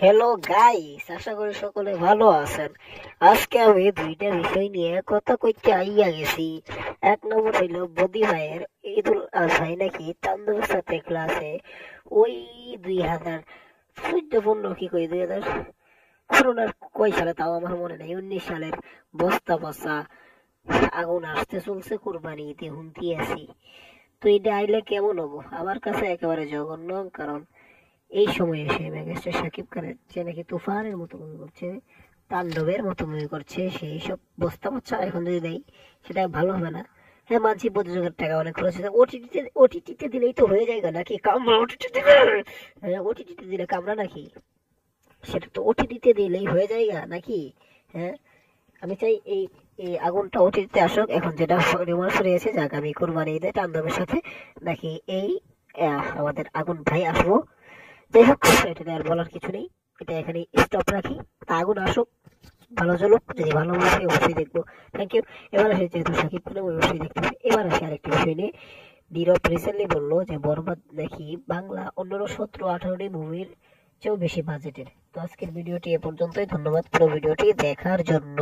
Hello guys, আশা করি সকলে ভালো আছেন। আজকে আমি দুইটা বিষয় নিয়ে কথা কইতে আইয়া গেছি। এক নম্বর হইল বদি ভাইয়ের ঈদুল আজহায় নাকি তান্দবের সাথে ক্লাসে ওই 2014 কি কই 2000 কয় সালে তাও আমার মনে নেই, 19 সালের বস্তা বস্তা আগুন আসতে চলছে, কুরবানি ঈদে হুমকি আছি। তো এটা আইলে কেমন হবো? আমার কাছে একেবারে জঘন্য। কারণ এই সময় এসে মেগাস্টার শাকিব খানের যে নাকি তুফানের মতো মুভি করছে, তাণ্ডবের মতো মুভি করছে, সেই সব বস্তা বাচ্চা এখন যদি দেয় সেটা ভালো হবে না। হ্যাঁ মানছি প্রযোজকের টাকা অনেক খরচ হয়েছে, ওটিটিতে দিলেই তো হয়ে যায় নাকি কামড়া, ওটিটিতে দিলে, হ্যাঁ ওটিটিতে দিলে কামড়া নাকি? সেটা তো ওটিটিতে দিলেই হয়ে যায় নাকি? হ্যাঁ, আমি চাই এই এই আগুনটা ওটিটিতে আসুক। এখন যেটা রিমার্স রয়েছে যে আগামী কোরবানি ঈদে তাণ্ডবের সাথে নাকি এই আমাদের আগুন ভাই আসবো। যাই হোক, এটা আর বলার কিছু নেই, এটা এখানে স্টপ রাখি। তা আগুন আসুক, ভালো চলুক, যদি ভালো লাগে অবশ্যই দেখবো। Thank you. এবার আসে যেহেতু সাকিব খান অবশ্যই দেখতে হবে। এবার আসে আরেকটি বিষয় নিয়ে। নীরব রিসেন্টলি বললো যে বরবাদ নাকি বাংলা অন্যান্য 17-18টি মুভির চেয়েও বেশি বাজেটের। তো আজকের ভিডিওটি এ পর্যন্তই। ধন্যবাদ পুরো ভিডিওটি দেখার জন্য।